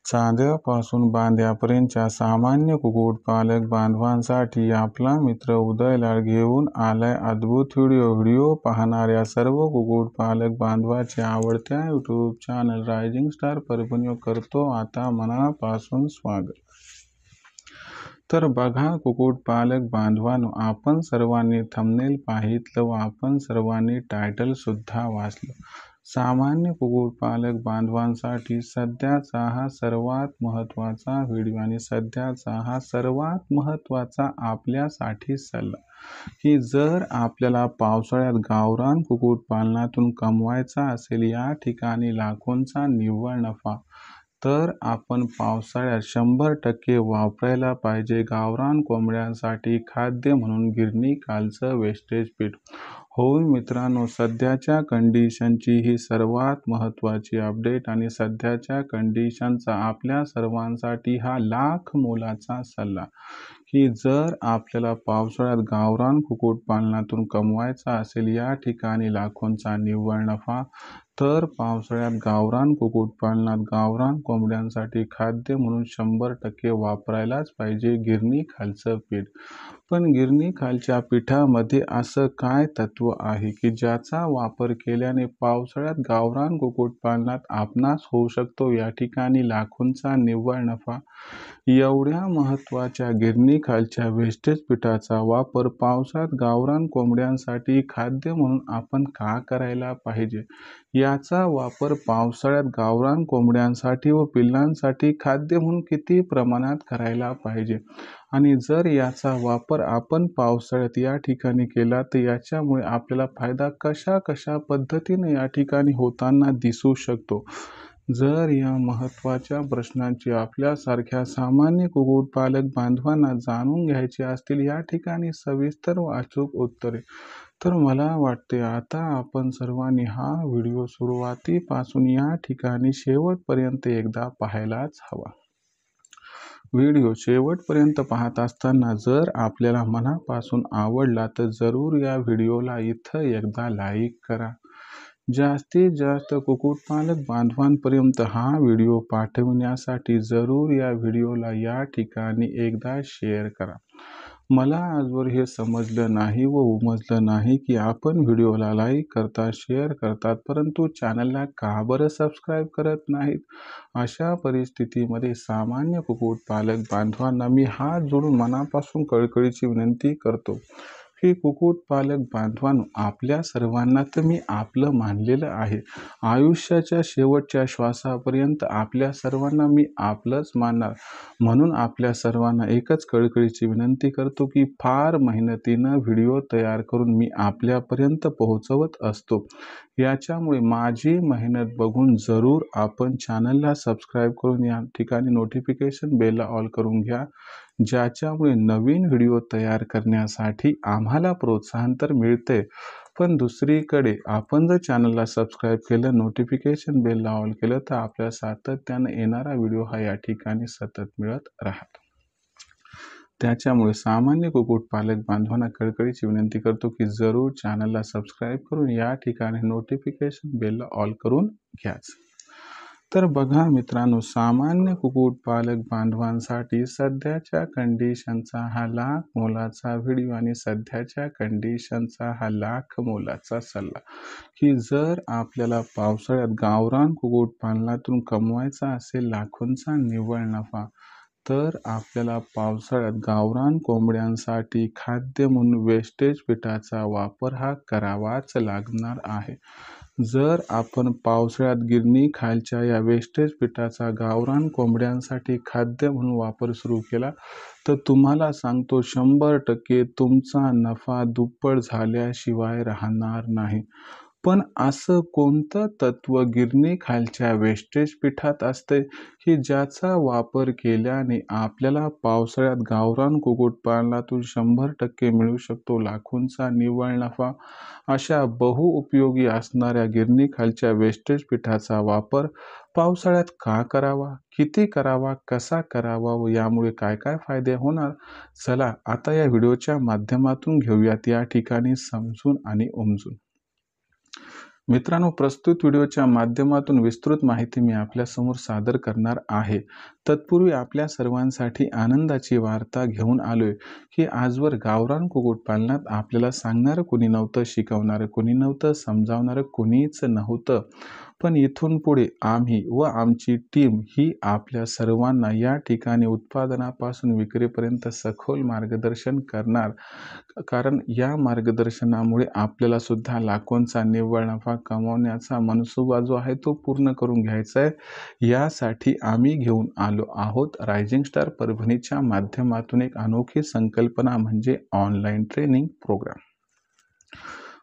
चांद्यापासून बांद्यापर्यंतच्या सामान्य कुक्कुटपालक बांधवांसाठी आपला मित्र उदय लाड घेऊन आलाय अद्भुत व्हिडिओ पाहणाऱ्या सर्व कुक्कुटपालक बांधवाचे आवडत्या YouTube channel rising star Parbhani करतो आता मनापासून स्वागत. तर बघा कुक्कुटपालक बांधवांनो, आपण सर्वांनी थंबनेल पाहितलं व आपण सर्वांनी टायटल सुद्धा वाचलं. सामान्य कुक्कुटपालक बांधवांसाठी सध्याचा हा सर्वात महत्त्वाचा व्हिडिओ आणि सध्याचा हा सर्वात महत्त्वाचा आपल्यासाठी सल्ला की जर आपल्याला पावसाळ्यात गावरान कुक्कुटपालनातून कमवायचा असेल या ठिकाणी लाखोंचा निव्वळ नफा, तर आपण पावसाळ्यात 100% वापरायला पाहिजे गावरान कोंबड्यांसाठी खाद्य म्हणून गिरणी खालचं वेस्टेज पीठ. हो मित्रांनो, सध्याच्या कंडिशनची ही सर्वात महत्त्वाची अपडेट आणि सध्याच्या कंडिशनचा आपल्या सर्वांसाठी हा लाख मोलाचा सल्ला की जर आपल्याला पावसाळ्यात गावरान कुक्कुटपालनातून कमवायचा असेल या ठिकाणी लाखोंचा निव्वळ नफा, तर पावसाळ्यात गावरान कुक्कुटपालनात गावरान कोंबड्यांसाठी खाद्य म्हणून 100% वापरायलाच पाहिजे गिरणी खालचं पीठ. पण गिरणी खालच्या पिठामध्ये असं काय तत्व आहे की ज्याचा वापर केल्याने पावसाळ्यात गावरान कुक्कुटपालनात आपणास होऊ शकतो या ठिकाणी लाखोंचा निव्वळ नफा? एवढ्या महत्त्वाच्या गिरणी खालच्या वेस्टेज पीठाचा वापर पावसाळ्यात गावरान कोंबड्यांसाठी खाद्य म्हणून आपण का करायला पाहिजे? याचा वापर पावसाळ्यात गावरान कोंबड्यांसाठी व पिल्लांसाठी खाद्य म्हणून किती प्रमाणात करायला पाहिजे? आणि जर याचा वापर आपण पावसाळ्यात या ठिकाणी केला तर याच्यामुळे आपल्याला फायदा कशा पद्धतीने या ठिकाणी होताना दिसू शकतो? जर या महत्त्वाच्या प्रश्नांची आपल्यासारख्या सामान्य कुक्कुटपालक बांधवांना जाणून घ्यायची असतील या ठिकाणी सविस्तर व अचूक उत्तरे, तर मला वाटते आता आपण सर्वांनी हा व्हिडिओ सुरुवातीपासून या ठिकाणी शेवटपर्यंत एकदा पाहायलाच हवा. व्हिडिओ शेवटपर्यंत पाहत असताना जर आपल्याला मनापासून आवडला तर जरूर या व्हिडिओला इथं एकदा लाईक करा. जास्तीत जास्त कुक्कुटपालक बांधवांपर्यंत हा व्हिडिओ पाठविण्यासाठी जरूर या व्हिडिओला या ठिकाणी एकदा शेअर करा. मला आजवर हे समजलं नाही व उमजलं नाही की आपण व्हिडिओला लाईक करतात, शेअर करतात, परंतु चॅनलला का बरं सबस्क्राईब करत नाहीत? अशा परिस्थितीमध्ये सामान्य कुक्कुटपालक बांधवांना मी हात जोडून मनापासून कळकळीची विनंती करतो की कुक्कुटपालक बांधवांनो, आपल्या सर्वांना तर मी आपलं मानलेलं आहे. आयुष्याच्या शेवटच्या श्वासापर्यंत आपल्या सर्वांना मी आपलंच मानणार. म्हणून आपल्या सर्वांना एकच कळकळीची विनंती करतो की फार मेहनतीनं व्हिडिओ तयार करून मी आपल्यापर्यंत पोहोचवत असतो. याच्यामुळे माझी मेहनत बघून जरूर आपण चॅनलला सबस्क्राईब करून या ठिकाणी नोटिफिकेशन बेलला ऑल करून घ्या, ज्याच्यामुळे नवीन व्हिडिओ तयार करण्यासाठी आम्हाला प्रोत्साहन तर मिळते, पण दुसरीकडे आपण जर चॅनलला सबस्क्राईब केलं, नोटिफिकेशन बेलला ऑल केलं तर आपल्या सातत्याने येणारा व्हिडिओ हा या ठिकाणी सतत मिळत राहतो. त्याच्यामुळे सामान्य कुक्कुटपालक बांधवांना कळकळीची विनंती करतो की जरूर चॅनलला सबस्क्राईब करून या ठिकाणी नोटिफिकेशन बेलला ऑल करून घ्याच. तर बघा मित्रांनो, सामान्य कुक्कुटपालक बांधवांसाठी सध्याच्या कंडिशनचा हा लाख मोलाचा व्हिडिओ आणि सध्याच्या कंडिशनचा हा लाख मोलाचा सल्ला की जर आपल्याला पावसाळ्यात गावरान कुक्कुटपालनातून कमवायचा असेल लाखोंचा निव्वळ नफा, तर आपल्याला पावसाळ्यात गावरान कोंबड्यांसाठी खाद्य म्हणून वेस्टेज पीठाचा वापर हा करावाच लागणार आहे. जर आपण पावसाळ्यात गिरणी खालच्या या वेस्टेज पीठाचा गावरान कोंबड्यांसाठी खाद्य म्हणून वापर सुरू केला तर तुम्हाला सांगतो 100% तुमचा नफा दुप्पट झाल्याशिवाय राहणार नाही. पण असं कोणतं तत्व गिरणी खालच्या वेस्टेज पीठात असते की ज्याचा वापर केल्याने आपल्याला पावसाळ्यात गावरान कुक्कुटपालनातून 100% मिळू शकतो लाखोंचा निव्वळ नफा? अशा बहुउपयोगी असणाऱ्या गिरणी खालच्या वेस्टेज पीठाचा वापर पावसाळ्यात का करावा, किती करावा, कसा करावा व यामुळे काय काय फायदे होणार, चला आता या व्हिडिओच्या माध्यमातून घेऊयात या ठिकाणी समजून आणि उमजून. मित्रांनो, प्रस्तुत व्हिडिओच्या माध्यमातून विस्तृत माहिती मी आपल्यासमोर सादर करणार आहे. तत्पूर्वी आपल्या सर्वांसाठी आनंदाची वार्ता घेऊन आलोय, की आजवर गावरान कुक्कुटपालनात आपल्याला सांगणारं कुणी नव्हतं, शिकवणारं कुणी नव्हतं, समजावणारं कुणीच नव्हतं. पण इथून पुढे आम्ही व आमची टीम ही आपल्या सर्वांना या ठिकाणी उत्पादनापासून विक्रीपर्यंत सखोल मार्गदर्शन करणार. कारण या मार्गदर्शनामुळे आपल्याला सुद्धा लाखोंचा निव्वळ नफा कमावण्याचा मनसुबा जो आहे तो पूर्ण करून घ्यायचा आहे. यासाठी आम्ही घेऊन आलो आहोत रायझिंग स्टार परभणीच्या माध्यमातून एक अनोखी संकल्पना म्हणजे ऑनलाईन ट्रेनिंग प्रोग्राम.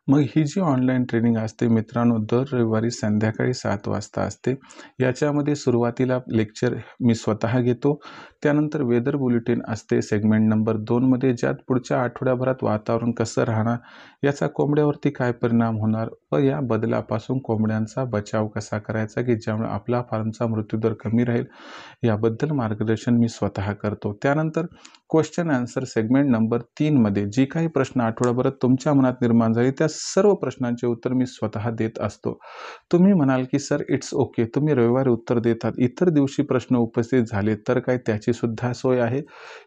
मग ही जी ऑनलाईन ट्रेनिंग असते मित्रांनो, दर रविवारी संध्याकाळी 7 वाजता असते. याच्यामध्ये सुरुवातीला लेक्चर मी स्वतः घेतो. त्यानंतर वेदर बुलेटिन असते सेगमेंट नंबर 2मध्ये, ज्यात पुढच्या आठवड्याभरात वातावरण कसं राहणार, याचा कोंबड्यावरती काय परिणाम होणार व या बदलापासून कोंबड्यांचा बचाव कसा करायचा, की ज्यामुळे आपला फार्मचा मृत्यूदर कमी राहील, याबद्दल मार्गदर्शन मी स्वतः करतो. त्यानंतर क्वेश्चन आन्सर सेगमेंट नंबर 3मध्ये जी काही प्रश्न आठवड्याभरात तुमच्या मनात निर्माण झाले त्या सर्व प्रश्नांचे उत्तर मी स्वतः देत असतो. तुम्ही म्हणाल की सर इट्स ओके, तुम्ही रविवारी उत्तर देतात, इतर दिवशी प्रश्न उपस्थित झाले तर काय त्याची सुद्धा सोय आहे.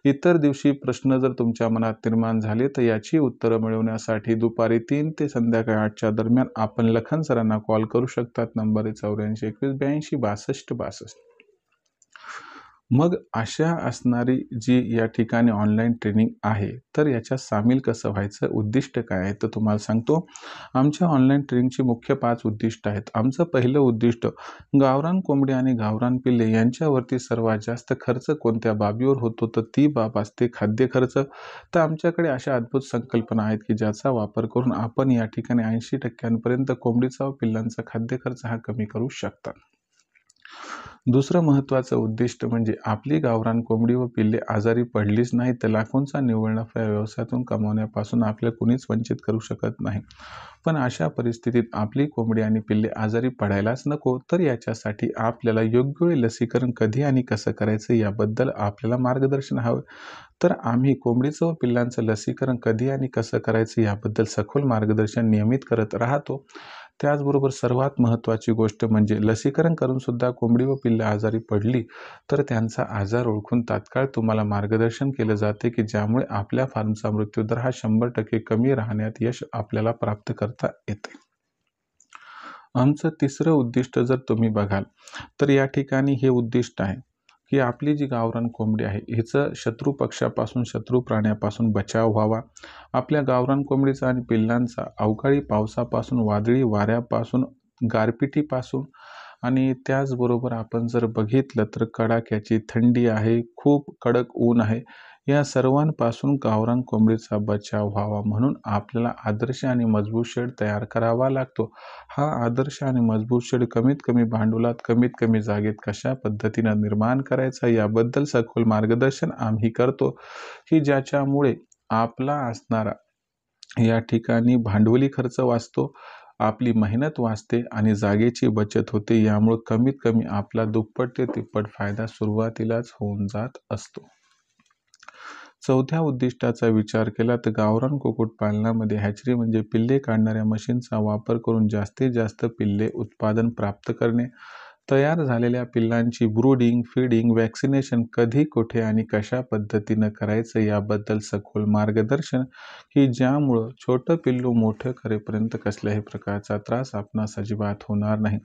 इतर दिवशी प्रश्न जर तुमच्या मनात निर्माण झाले तर याची उत्तरं मिळवण्यासाठी दुपारी 3 ते संध्याकाळी 8च्या दरम्यान आपण लखन सरांना कॉल करू शकतात. नंबर आहे 84 21 82 62 62. मग अशा असणारी जी या ठिकाणी ऑनलाईन ट्रेनिंग आहे, तर याच्यात सामील कसं व्हायचं, उद्दिष्ट काय आहे, तर तुम्हाला सांगतो. आमच्या ऑनलाईन ट्रेनिंगची मुख्य 5 उद्दिष्ट आहेत. आमचं पहिलं उद्दिष्ट, गावरान कोंबडी आणि गावरान पिल्ले यांच्यावरती सर्वात जास्त खर्च कोणत्या बाबीवर होतो, तर ती बाब असते खाद्य खर्च. तर आमच्याकडे अशा अद्भुत संकल्पना आहेत की ज्याचा वापर करून आपण या ठिकाणी 80% कोंबडीचा व पिल्लांचा खाद्य खर्च हा कमी करू शकता. दुसरं महत्त्वाचं उद्दिष्ट म्हणजे आपली गावरान कोंबडी व पिल्ले आजारी पडलीच नाही तर लाखोंचा निव्वळ नफा या व्यवसायातून कमावण्यापासून आपल्याला कुणीच वंचित करू शकत नाही. पण अशा परिस्थितीत आपली कोंबडी आणि पिल्ले आजारी पडायलाच नको, तर याच्यासाठी आपल्याला योग्य वेळी लसीकरण कधी आणि कसं करायचं याबद्दल आपल्याला मार्गदर्शन हवं. तर आम्ही कोंबडीचं व पिल्लांचं लसीकरण कधी आणि कसं करायचं याबद्दल सखोल मार्गदर्शन नियमित करत राहतो. त्याचबरोबर सर्वात महत्त्वाची गोष्ट म्हणजे लसीकरण करून सुद्धा कोंबडी व पिल्ले आजारी पडली तर त्यांचा आजार ओळखून तात्काळ तुम्हाला मार्गदर्शन केलं जाते, की ज्यामुळे आपल्या फार्मचा मृत्यूदर हा 100% कमी राहण्यात यश आपल्याला प्राप्त करता येते. आमचं तिसरं उद्दिष्ट जर तुम्ही बघाल तर या ठिकाणी हे उद्दिष्ट आहे की आपली जी गावरान कोंबडी आहे हिचं शत्रू पक्षापासून, शत्रू प्राण्यापासून बचाव व्हावा. आपल्या गावरान कोंबडीचा आणि पिल्लांचा अवकाळी पावसापासून, वादळी वाऱ्यापासून, गारपिटीपासून आणि त्याचबरोबर आपण जर बघितलं तर कडाक्याची थंडी आहे, खूप कडक ऊन आहे, या सर्वांपासून गावरान कोंबडीचा बचाव व्हावा म्हणून आपल्याला आदर्श आणि मजबूत शेड तयार करावा लागतो. हा आदर्श आणि मजबूत शेड कमीत कमी भांडवलात, कमीत कमी जागेत कशा पद्धतीनं निर्माण करायचा याबद्दल सखोल मार्गदर्शन आम्ही करतो, की ज्याच्यामुळे आपला असणारा या ठिकाणी भांडवली खर्च वाचतो, आपली मेहनत वाचते आणि जागेची बचत होते. यामुळे कमीत कमी आपला दुप्पट ते तिप्पट फायदा सुरुवातीलाच होऊन जात असतो. चौथ्या उद्दिष्टाचा विचार केला तर गावरान कुक्कुटपालनामध्ये हॅचरी म्हणजे पिल्ले काढणाऱ्या मशीनचा वापर करून जास्तीत जास्त पिल्ले उत्पादन प्राप्त करणे. तयार झालेल्या पिल्लांची ब्रूडिंग, फीडिंग, वॅक्सिनेशन कधी, कुठे आणि कशा पद्धतीनं करायचं याबद्दल सखोल मार्गदर्शन, की ज्यामुळं छोटं पिल्लू मोठं करेपर्यंत कसल्याही प्रकारचा त्रास आपणास अजिबात होणार नाही.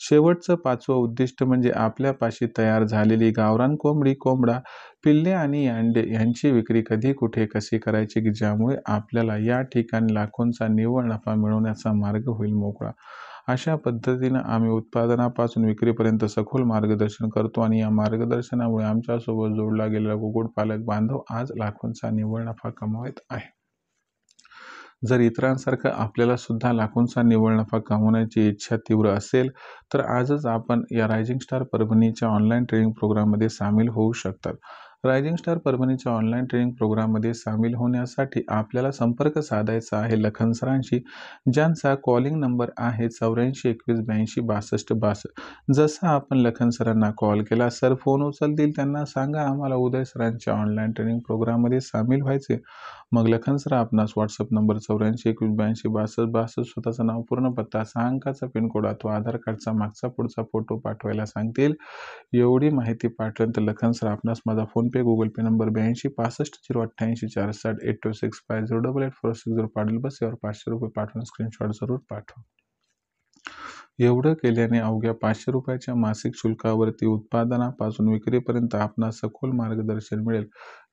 शेवटचं 5वं उद्दिष्ट म्हणजे आपल्यापाशी तयार झालेली गावरान कोंबडी, कोंबडा, पिल्ले आणि अंडे यांची विक्री कधी, कुठे, कशी करायची, की ज्यामुळे आपल्याला या ठिकाणी लाखोंचा निव्वळ नफा मिळवण्याचा मार्ग होईल मोकळा. अशा पद्धतीनं आम्ही उत्पादनापासून विक्रीपर्यंत सखोल मार्गदर्शन करतो आणि या मार्गदर्शनामुळे आमच्यासोबत जोडला गेलेला कुक्कुटपालक बांधव आज लाखोंचा निव्वळ नफा कमावत आहे. जर इतरांसारखं आपल्याला सुद्धा लाखोंचा निव्वळ नफा कमवण्याची इच्छा तीव्र असेल तर आजच आपण या रायझिंग स्टार परभणीच्या ऑनलाईन ट्रेनिंग प्रोग्राममध्ये सामील होऊ शकतात. रायझिंग स्टार परभणीच्या ऑनलाईन ट्रेनिंग प्रोग्राममध्ये सामील होण्यासाठी आपल्याला संपर्क साधायचा आहे लखन सरांशी, ज्यांचा कॉलिंग नंबर आहे 84 21 82 62 62. जसं आपण लखन सरांना कॉल केला, सर फोन उचलतील, त्यांना सांगा आम्हाला उदय सरांच्या ऑनलाईन ट्रेनिंग प्रोग्राममध्ये सामील व्हायचे. मग लखन सर आपणास व्हॉट्सअप नंबर 84 21 82 62 62 स्वतःचं नाव, पूर्ण पत्ता, 6 अंकाचा पिनकोड अथवा आधार कार्डचा मागचा पुढचा फोटो पाठवायला सांगतील. एवढी माहिती पाठवल्यानंतर लखन सर आपणास माझा फोनपे, गुगल पे नंबर 82 65 088 460 826508846 पाठवेल. बस यावर 500 रुपये पाठवून स्क्रीनशॉट जरूर पाठवा. एवढं केल्याने अवघ्या 500 रुपयाच्या मासिक शुल्कावरती उत्पादनापासून विक्रीपर्यंत आपणास सखोल मार्गदर्शन मिळेल,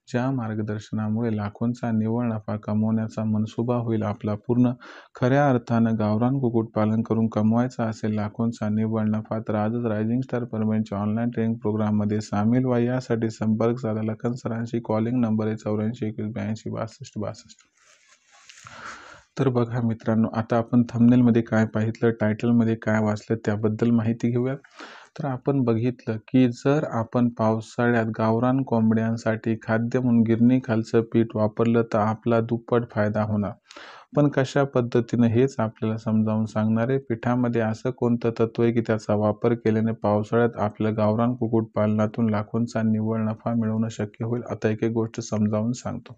ज्या मार्गदर्शनामुळे लाखोंचा निव्वळ नफा कमवण्याचा मनसुबा होईल आपला पूर्ण. खऱ्या अर्थानं गावरान कुक्कुटपालन करून कमवायचा असेल लाखोंचा निव्वळ नफा, तर आजच रायझिंग स्टार परभणीच्या ऑनलाईन ट्रेनिंग प्रोग्राममध्ये सामील व्हा. यासाठी संपर्क साधा लखन सरांशी. कॉलिंग नंबर आहे 84 21 82 62 62. तर बघा मित्रांनो, आता आपण थंबनेलमध्ये काय पाहितलं, टायटलमध्ये काय वाचलं त्याबद्दल माहिती घेऊया. तर आपण बघितलं की जर आपण पावसाळ्यात गावरान कोंबड्यांसाठी खाद्य म्हणून गिरणीखालचं पीठ वापरलं तर आपला दुप्पट फायदा होणार. पण कशा पद्धतीनं हेच आपल्याला समजावून सांगणार आहे. पिठामध्ये असं कोणतं तत्व आहे की त्याचा वापर केल्याने पावसाळ्यात आपल्या गावरान कुक्कुटपालनातून लाखोंचा निव्वळ नफा मिळवणं शक्य होईल. आता एक एक गोष्ट समजावून सांगतो.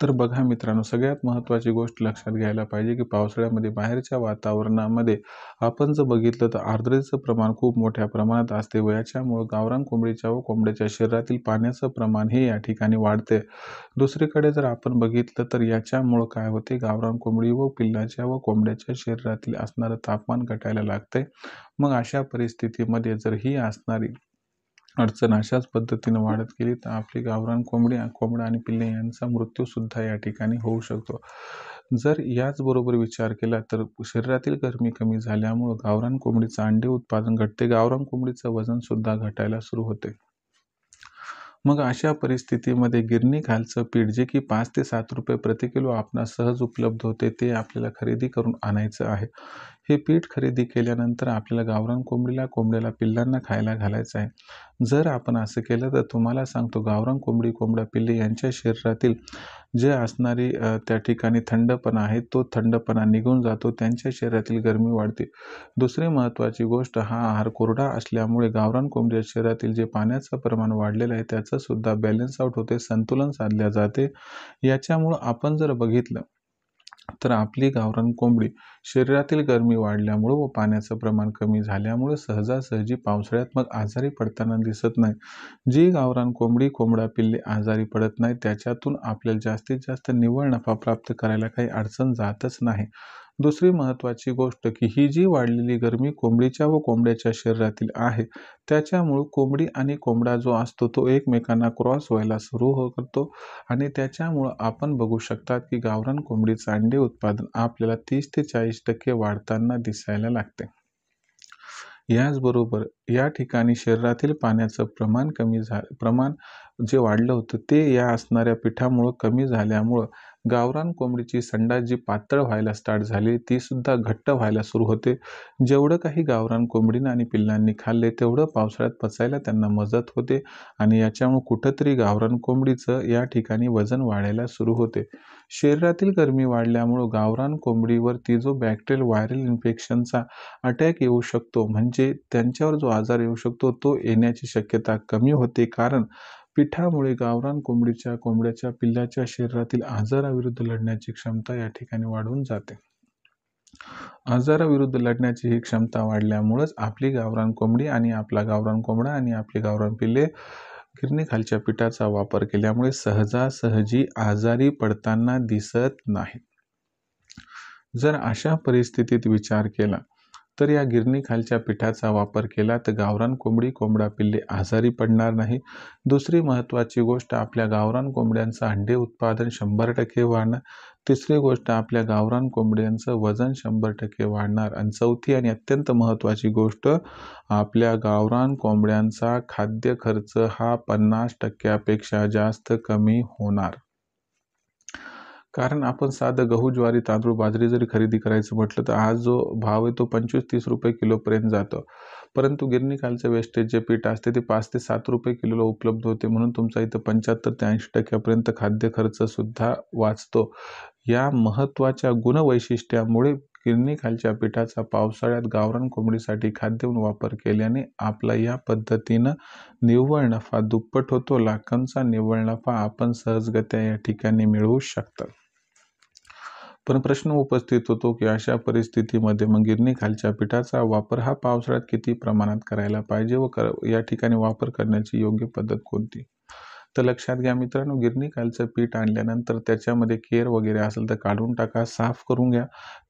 तर बघा मित्रांनो, सगळ्यात महत्त्वाची गोष्ट लक्षात घ्यायला पाहिजे की पावसाळ्यामध्ये बाहेरच्या वातावरणामध्ये आपण जर बघितलं तर आर्द्रतेचं प्रमाण खूप मोठ्या प्रमाणात असते व याच्यामुळं गावरान कोंबडीच्या व कोंबड्याच्या शरीरातील पाण्याचं प्रमाण हे या ठिकाणी वाढते. दुसरीकडे जर आपण बघितलं तर याच्यामुळं काय होते, गावरान कोंबडी व पिल्लाच्या व कोंबड्याच्या शरीरातील असणारं तापमान घटायला लागते. मग अशा परिस्थितीमध्ये जर ही असणारी अडचण अशाच पद्धतीनं वाढत गेली तर आपली गावरान कोंबडा आणि पिल्ले यांचा मृत्यूसुद्धा या ठिकाणी होऊ शकतो. जर याचबरोबर विचार केला तर शरीरातील गरमी कमी झाल्यामुळं गावरान कोंबडीचं अंडे उत्पादन घटते, गावरान कोंबडीचं वजनसुद्धा घटायला सुरू होते. मग अशा परिस्थितीमध्ये गिरणीखालचं पीठ जे की 5 ते 7 रुपये प्रति किलो आपणास सहज उपलब्ध होते, ते आपल्याला खरेदी करून आणायचं आहे. हे पीठ खरेदी केल्यानंतर आपल्याला गावरान कोंबड्याला पिल्लांना खायला घालायचं आहे. जर आपण असं केलं तर तुम्हाला सांगतो, गावरान कोंबडा पिल्ले यांच्या शरीरातील जे असणारी त्या ठिकाणी थंडपणा आहे तो थंडपणा निघून जातो, त्यांच्या शरीरातील गरमी वाढते. दुसरी महत्त्वाची गोष्ट, हा आहार कोरडा असल्यामुळे गावरान कोंबडीच्या शरीरातील जे पाण्याचं प्रमाण वाढलेलं आहे त्याचं सुद्धा बॅलन्स आउट होते, संतुलन साधले जाते. याच्यामुळं आपण जर बघितलं तर आपली गावरान कोंबडी शरीरातील गरमी वाढल्यामुळं व पाण्याचं प्रमाण कमी झाल्यामुळे सहजासहजी पावसाळ्यात मग आजारी पडताना दिसत नाही. जी गावरान कोंबडा पिल्ले आजारी पडत नाही त्याच्यातून आपल्याला जास्तीत जास्त निव्वळ नफा प्राप्त करायला काही अडचण जातच नाही. दुसरी महत्त्वाची गोष्ट की ही जी वाढलेली गरमी कोंबडीच्या व कोंबड्याच्या शरीरातील आहे त्याच्यामुळं कोंबडी आणि कोंबडा जो असतो तो एकमेकांना क्रॉस व्हायला सुरू करतो आणि त्याच्यामुळं आपण बघू शकतात की गावरान कोंबडीचं अंडे उत्पादन आपल्याला 30 ते 40% वाढताना दिसायला लागते. याचबरोबर या ठिकाणी शरीरातील पाण्याचं प्रमाण जे वाढलं होतं ते या असणाऱ्या पिठामुळं कमी झाल्यामुळं गावरान कोंबडीची संडास जी पातळ व्हायला स्टार्ट झाली ती सुद्धा घट्ट व्हायला सुरू होते. जेवढं काही गावरान कोंबडीनं आणि पिल्लांनी खाल्ले तेवढं पावसाळ्यात पचायला त्यांना मदत होते आणि याच्यामुळे कुठंतरी गावरान कोंबडीचं या ठिकाणी वजन वाढायला सुरू होते. शरीरातील गरमी वाढल्यामुळं गावरान कोंबडीवरती जो बॅक्टेरियल व्हायरल इन्फेक्शनचा अटॅक येऊ शकतो, म्हणजे त्यांच्यावर जो आजार येऊ शकतो तो येण्याची शक्यता कमी होते, कारण पिठामुळे गावरान कोंबड्याच्या पिल्लाच्या शरीरातील आजाराविरुद्ध लढण्याची क्षमता या ठिकाणी वाढून जाते. आजाराविरुद्ध लढण्याची ही क्षमता वाढल्यामुळेच आपली गावरान कोंबडी आणि आपला गावरान कोंबडा आणि आपले गावरान पिल्ले गिरणीखालच्या पिठाचा वापर केल्यामुळे सहजासहजी आजारी पडताना दिसत नाहीत. जर अशा परिस्थितीत विचार केला तर या गिरणीखालच्या पिठाचा वापर केला तर गावरान कोंबडा पिल्ले आजारी पडणार नाही. दुसरी महत्त्वाची गोष्ट, आपल्या गावरान कोंबड्यांचं अंडे उत्पादन 100% वाढणार. तिसरी गोष्ट, आपल्या गावरान कोंबड्यांचं वजन 100% वाढणार. आणि चौथी आणि अत्यंत महत्त्वाची गोष्ट, आपल्या गावरान कोंबड्यांचा खाद्य खर्च हा 50% जास्त कमी होणार. कारण आपण साधं गहू, ज्वारी, तांदूळ, बाजरी जरी खरेदी करायचं म्हटलं तर आज जो भाव आहे तो 25-30 रुपये किलोपर्यंत जातो. परंतु गिरणीखालचं वेस्टेज जे पीठ असते ते 5 ते 7 रुपये किलोला उपलब्ध होते, म्हणून तुमचा इथं 75 ते 80% खाद्य खर्चसुद्धा वाचतो. या महत्त्वाच्या गुणवैशिष्ट्यामुळे गिरणीखालच्या पिठाचा पावसाळ्यात गावरान कोंबडीसाठी खाद्य म्हणून वापर केल्याने आपला या पद्धतीनं निव्वळ नफा दुप्पट होतो. लाखांचा निव्वळ नफा आपण सहजगत्या या ठिकाणी मिळवू शकता. पण प्रश्न उपस्थित होतो की अशा परिस्थितीमध्ये मग गिरणीखालच्या पिठाचा वापर हा पावसाळ्यात किती प्रमाणात करायला पाहिजे व या ठिकाणी वापर करण्याची योग्य पद्धत कोणती? तर लक्षात घ्या मित्रांनो, गिरणीखालचं पीठ आणल्यानंतर त्याच्यामध्ये केर वगैरे असेल तर काढून टाका, साफ करून घ्या.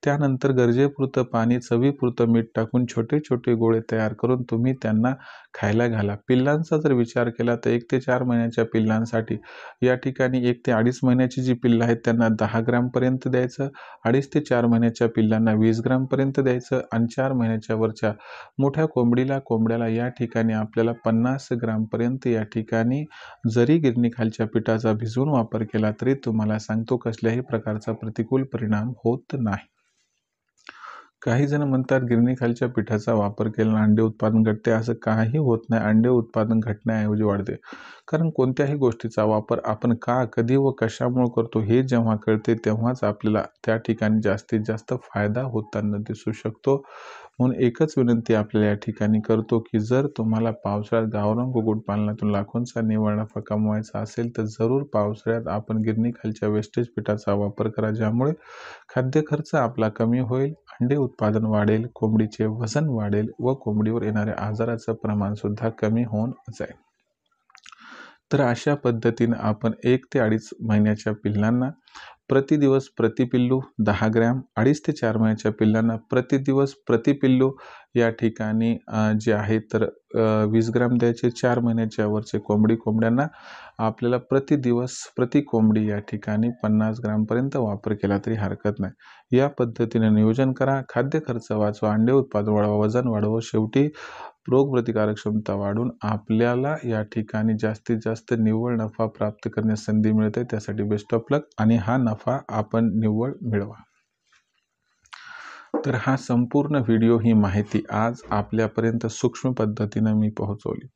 त्यानंतर गरजेपुरतं पाणी, चवीपुरतं मीठ टाकून छोटे छोटे गोळे तयार करून तुम्ही त्यांना खायला घाला. पिल्लांचा जर विचार केला तर 1 ते 4 महिन्याच्या पिल्लांसाठी या ठिकाणी 1 ते 2.5 महिन्याची जी पिल्लं आहेत त्यांना 10 ग्रॅमपर्यंत द्यायचं, 2.5 ते 4 महिन्याच्या पिल्लांना 20 ग्रॅमपर्यंत द्यायचं आणि 4 महिन्याच्या वरच्या मोठ्या कोंबड्याला या ठिकाणी आपल्याला 50 ग्रॅमपर्यंत या ठिकाणी जरी गिरणीखालच्या पिठाचा भिजवून वापर केला तरी तुम्हाला सांगतो कसल्याही प्रकारचा प्रतिकूल परिणाम होत नाही. काही जण म्हणतात गिरणीखालच्या पिठाचा वापर केल्याने अंडे उत्पादन घटते. असं काही होत नाही. अंडे उत्पादन घटण्याऐवजी वाढते. कारण कोणत्याही गोष्टीचा वापर आपण का, कधी व कशामुळे करतो हे जेव्हा कळते तेव्हाच आपल्याला त्या ठिकाणी जास्तीत जास्त फायदा होताना दिसू शकतो. म्हणून एकच विनंती आपल्याला या ठिकाणी करतो की जर तुम्हाला पावसाळ्यात गावरान कुक्कुटपालनातून लाखोंचा निव्वळ नफा कमवायचा असेल तर जरूर पावसाळ्यात आपण गिरणीखालच्या वेस्टेज पिठाचा वापर करा, ज्यामुळे खाद्य खर्च आपला कमी होईल, अंडे उत्पादन वाढेल, कोंबडीचे वजन वाढेल व कोंबडीवर येणाऱ्या आजाराचं प्रमाण सुद्धा कमी होऊन जाईल. तर अशा पद्धतीने आपण 1 ते 2.5 महिन्याच्या पिल्लांना प्रतिदिवस प्रतिपिल्लू 10 ग्रॅम, 2.5 ते 4 महिन्याच्या पिल्लांना प्रतिदिवस प्रतिपिल्लू या ठिकाणी जे आहे तर 20 ग्रॅम द्यायचे. 4 महिन्याच्या वरचे कोंबड्यांना आपल्याला प्रतिदिवस प्रति कोंबडी या ठिकाणी 50 ग्रॅमपर्यंत वापर केला तरी हरकत नाही. या पद्धतीने नियोजन करा, खाद्य खर्च वाचवा, अंडे उत्पादन वाढवा, वजन वाढवा, शेवटी रोगप्रतिकारक क्षमता वाढून आपल्याला या ठिकाणी जास्तीत जास्त निव्वळ नफा प्राप्त करण्यास संधी मिळते. त्यासाठी बेस्ट ऑफ लक आणि हा नफा आपण निव्वळ मिळवा. तर हा संपूर्ण व्हिडिओ, ही माहिती आज आपल्यापर्यंत सूक्ष्म पद्धतीनं मी पोहोचवली.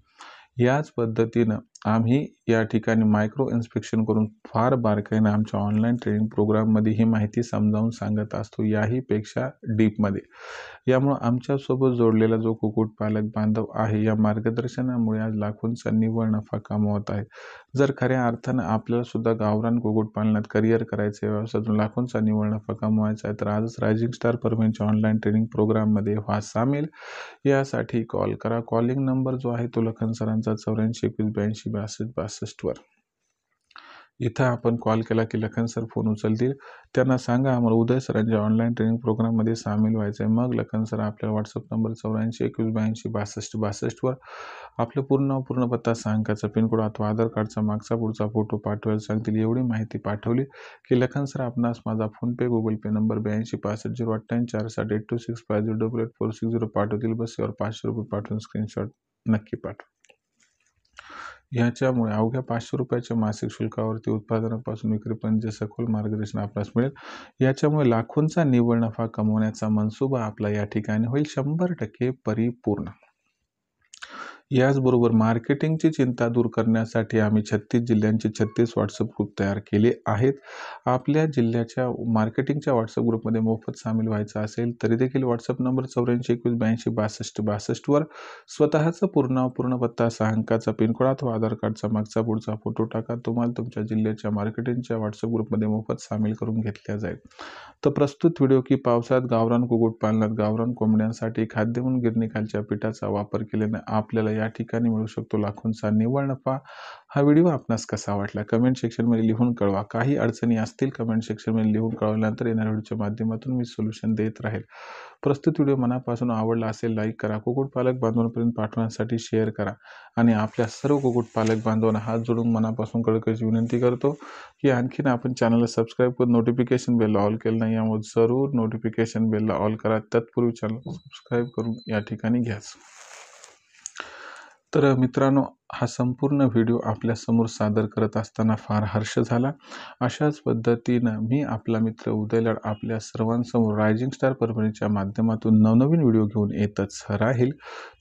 याच पद्धतीनं आम्ही या ठिकाणी मायक्रो इन्स्पेक्शन करून फार बारकाईनं आमच्या ऑनलाईन ट्रेनिंग प्रोग्राममध्ये ही माहिती समजावून सांगत असतो, याही पेक्षा डीपमध्ये. यामुळं आमच्यासोबत जोडलेला जो कुक्कुटपालक बांधव आहे या मार्गदर्शनामुळे आज लाखोंचा निव्वळ नफा कमवत आहे. जर खऱ्या अर्थानं आपल्याला सुद्धा गावरान कुक्कुटपालनात करिअर करायचं आहे, व्यवसायातून लाखोंचा निव्वळ नफा कमवायचा आहे, तर आजच रायझिंग स्टार परभणीच्या ऑनलाईन ट्रेनिंग प्रोग्राममध्ये व्हा सामील. यासाठी कॉल करा. कॉलिंग नंबर जो आहे तो लखन सरांचा 84 21 82 62 62 वर. इथं आपण कॉल केला की लखन सर फोन उचलतील. त्यांना सांगा आम्हाला उदय सरांच्या ऑनलाईन ट्रेनिंग प्रोग्राममध्ये सामील व्हायचं आहे. मग लखन सर आपल्याला व्हॉट्सअप नंबर 84 21 82 62 62 वर आपलं पूर्ण पत्ता, 6 अंकाचा पिनकोड अथवा आधार कार्डचा मागचा पुढचा फोटो पाठवायला सांगतील. एवढी माहिती पाठवली की लखन सर आपणास माझा फोनपे, गुगल पे नंबर 82 65 058 460 826 5088 460 पाठवतील. बस यावर 500 रुपये पाठवून स्क्रीनशॉट नक्की पाठवा. याच्यामुळे अवघ्या 500 रुपयाच्या मासिक शुल्कावरती उत्पादनापासून विक्रीपर्यंत सखोल मार्गदर्शन आपल्यास मिळेल. याच्यामुळे लाखोंचा निव्वळ नफा कमवण्याचा मनसुबा आपला या ठिकाणी होईल 100% परिपूर्ण. याचबरोबर मार्केटिंगची चिंता दूर करण्यासाठी आम्ही 36 जिल्ह्यांचे 36 व्हॉट्सअप ग्रुप तयार केले आहेत. आपल्या जिल्ह्याच्या मार्केटिंगच्या व्हॉट्सअप ग्रुपमध्ये मोफत सामील व्हायचं असेल तरी देखील व्हॉट्सअप नंबर 84 21 82 62 62 वर स्वतःचा पूर्ण पत्ता, 6 अंकाचा पिनकोड अथवा आधार कार्डचा मागचा पुढचा फोटो टाका. तुम्हाला तुमच्या जिल्ह्याच्या मार्केटिंगच्या व्हॉट्सअप ग्रुपमध्ये मोफत सामील करून घेतल्या जाईल. तर प्रस्तुत व्हिडिओ की पावसाळ्यात गावरान कुक्कुटपालनात गावरान कोंबड्यांसाठी खाद्य म्हणून गिरणीखालच्या पिठाचा वापर केल्याने आपल्याला या ठिकाणी मिळू शकतो लाखोंचा निव्वळ नफा. हा व्हिडिओ आपणास कसा वाटला कमेंट सेक्शनमध्ये लिहून कळवा. काही अडचणी असतील कमेंट सेक्शनमध्ये लिहून कळवल्यानंतर येणाऱ्या व्हिडिओच्या माध्यमातून मी सोल्युशन देत राहील. प्रस्तुत व्हिडिओ मनापासून आवडला असेल लाईक करा, कुक्कुटपालक बांधवांपर्यंत पाठवण्यासाठी शेअर करा आणि आपल्या सर्व कुक्कुटपालक बांधवांना हात जोडून मनापासून कळकळीची विनंती करतो की आणखीन आपण चॅनलला सबस्क्राईब करून नोटिफिकेशन बेलला ऑल केलं नाही, यामुळे जरूर नोटिफिकेशन बेलला ऑल करा. तत्पूर्वी चॅनल सबस्क्राईब करून या ठिकाणी घ्या. तर मित्रांनो, हा संपूर्ण व्हिडिओ आपल्यासमोर सादर करत असताना फार हर्ष झाला. अशाच पद्धतीनं मी आपला मित्र उदय लाड आपल्या सर्वांसमोर रायझिंग स्टार परभणीच्या माध्यमातून नवनवीन व्हिडिओ घेऊन येतच राहील.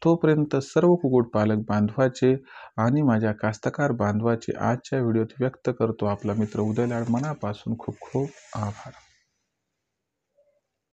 तोपर्यंत सर्व कुक्कुटपालक बांधवाचे आणि माझ्या कास्तकार बांधवाचे आजच्या व्हिडिओत व्यक्त करतो आपला मित्र उदय लाड. मनापासून खूप खूप आभार.